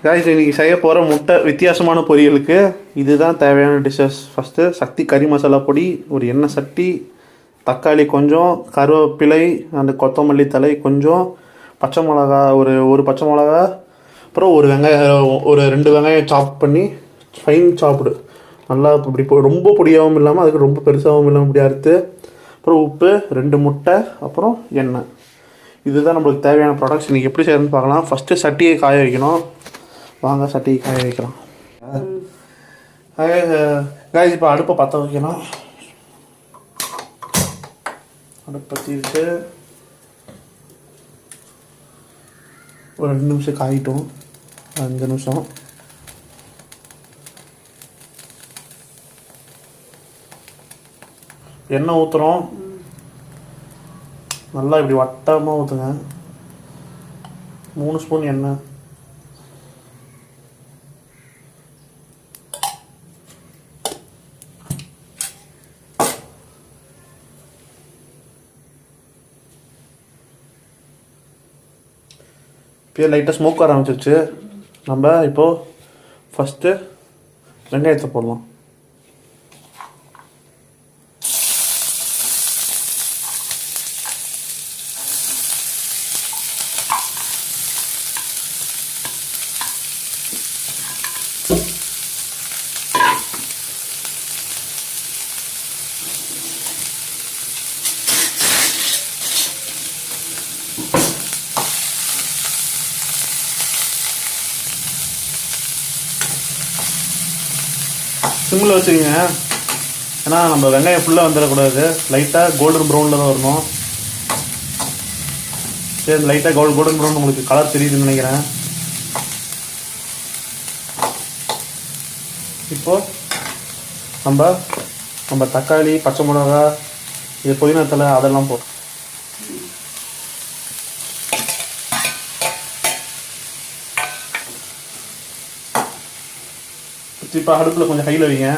Guys இன்றைக்கி செய்ய போகிற முட்டை வித்தியாசமான பொரியலுக்கு இதுதான் தேவையான டிஷ்ஷஸ். ஃபஸ்ட்டு சக்தி கறி மசாலா பொடி, ஒரு எண்ணெய் சட்டி, தக்காளி கொஞ்சம், கருவேப்பிலை அந்த கொத்தமல்லி தழை கொஞ்சம், பச்சை மிளகா ஒரு பச்சை மிளகா, அப்புறம் ஒரு வெங்காயம், ஒரு 2 வெங்காயம் சாப் பண்ணி ஃபைன் சாப்பிடு நல்லா இப்படி ரொம்ப பொடியாகவும் இல்லாமல் அதுக்கு ரொம்ப பெருசாகவும் இல்லாமல் இப்படி அறுத்து, அப்புறம் உப்பு, 2 முட்டை, அப்புறம் எண்ணெய். இதுதான் நம்மளுக்கு தேவையான ப்ராடக்ட்ஸ். இன்றைக்கி எப்படி செய்யணும்னு பார்க்கலாம். ஃபஸ்ட்டு சட்டியை காய வைக்கணும். வாங்க சட்டியை காய வைக்கலாம். காய்ஸ் இப்போ அடுப்பை பற்ற வைக்கணும். அடுப்பு பற்றிட்டு ஒரு 2 நிமிஷம் காயிட்டும். 5 நிமிஷம். எண்ணெய் ஊற்றுறோம். நல்லா இப்படி வட்டமாக ஊற்றுங்க. 3 ஸ்பூன் எண்ணெய். இப்போ லைட்டாக ஸ்மோக் வர ஆரம்பிச்சிருச்சு. நம்ம இப்போது ஃபஸ்ட்டு வெங்காயத்தை போடலாம். சிம்மில் வச்சுக்கோங்க, ஏன்னா நம்ம வெங்காயம் ஃபுல்லாக வந்துடக்கூடாது. லைட்டாக கோல்டன் ப்ரௌனில் தான் வரணும். சரி, லைட்டாக கோல்டன் ப்ரௌன் உங்களுக்கு கலர் தெரியுதுன்னு நினைக்கிறேன். இப்போது நம்ம தக்காளி, பச்சை மிளகா, இது புதினா தழை அதெல்லாம் போடும். இப்போ அடுப்பில் கொஞ்சம் ஹையில் வைங்க.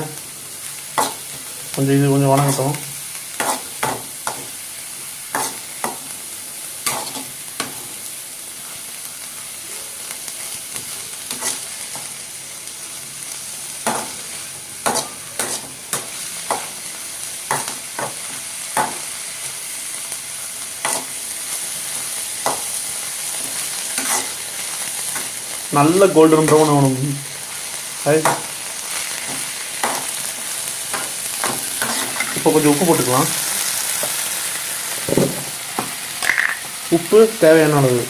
கொஞ்சம் இது கொஞ்சம் வணங்கட்டும். நல்ல கோல்டன் ப்ரௌன் ஆகணும். இப்போ கொஞ்சம் உப்பு போட்டுக்கலாம். உப்பு தேவையான அளவு.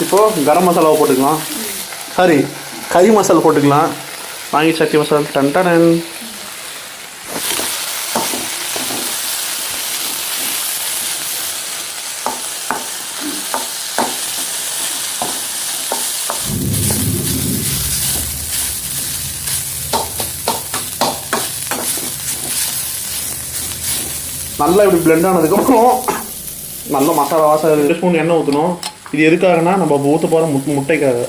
இப்போது கரம் மசாலாவை போட்டுக்கலாம். சாரி, கறி மசாலா போட்டுக்கலாம். வாங்கி சட்டி மசாலா. டன்டன். நல்லா இப்படி பிளெண்ட் ஆனதுக்கப்புறம் நல்ல மசாலா வாசம் 2 ஸ்பூன் எண்ணெய் ஊற்றணும். இது எதுக்காகனா நம்ம ஊற்ற போகிற முட்டைக்காக.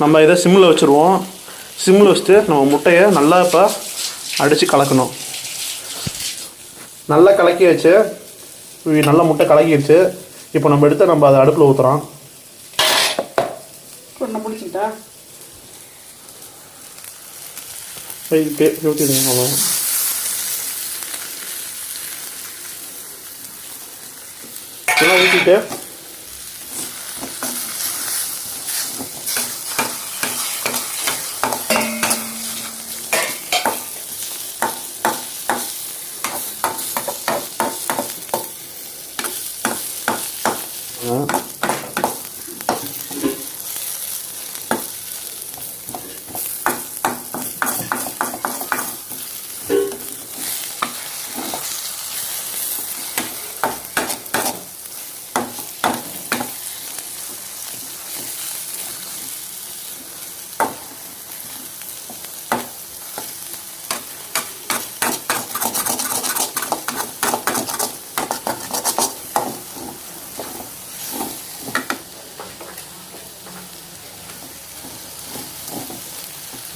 நம்ம இதை சிம்மில் வச்சுருவோம். சிம்மில் வச்சுட்டு நம்ம முட்டையை நல்லா இப்போ அடித்து கலக்கணும். நல்லா கலக்கி வச்சு நல்லா முட்டை கலக்கிடுச்சு. இப்போ நம்ம எடுத்து நம்ம அதை அடுப்பில் ஊற்றுறோம். ஒன்று முடிச்சுக்கிட்டா ஊற்றிடுங்க. அவ்வளோ இதெல்லாம் ஊற்றிட்டு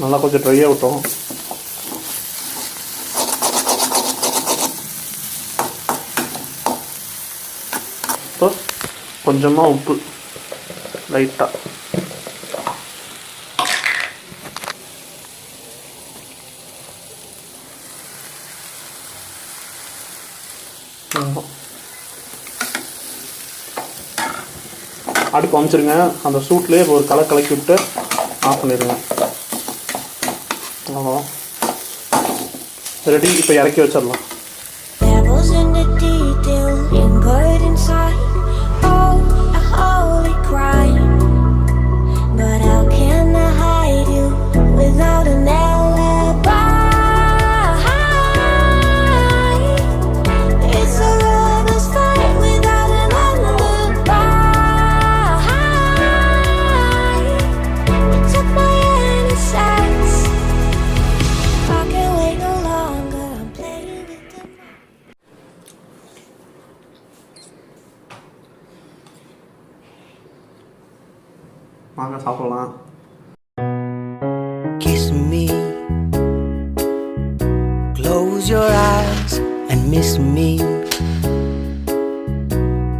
நல்லா கொஞ்சம் ட்ரையாக விட்டோம். இப்போ கொஞ்சமாக உப்பு லைட்டாக. அடுப்பு அமைச்சிருங்க. அந்த சூட்லேயே ஒரு கலக்கி விட்டு ஆஃப் பண்ணிடுங்க. அவ்வளோதான், ரெடி. இப்போ இறக்கி வச்சிடலாம். வாங்க சாப்பிடலாம். Kiss me, close your eyes and miss me.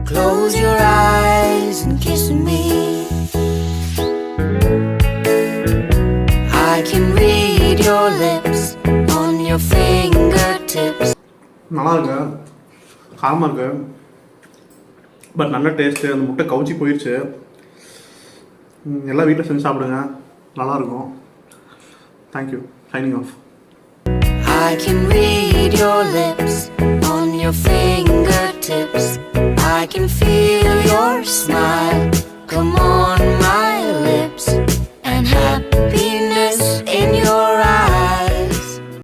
Close your eyes and kiss me. I can read your lips on your fingertips. நல்லா இருக்கு, காரமாக இருக்கு, பட் நல்ல டேஸ்ட்டு. அந்த முட்டை கவுச்சி போயிடுச்சு. எல்லாம் வீட்டில் செஞ்சு சாப்பிடுங்க, நல்லாயிருக்கும். Thank you. Signing off. I can read your lips on your fingertips. I can feel your smile. Come on.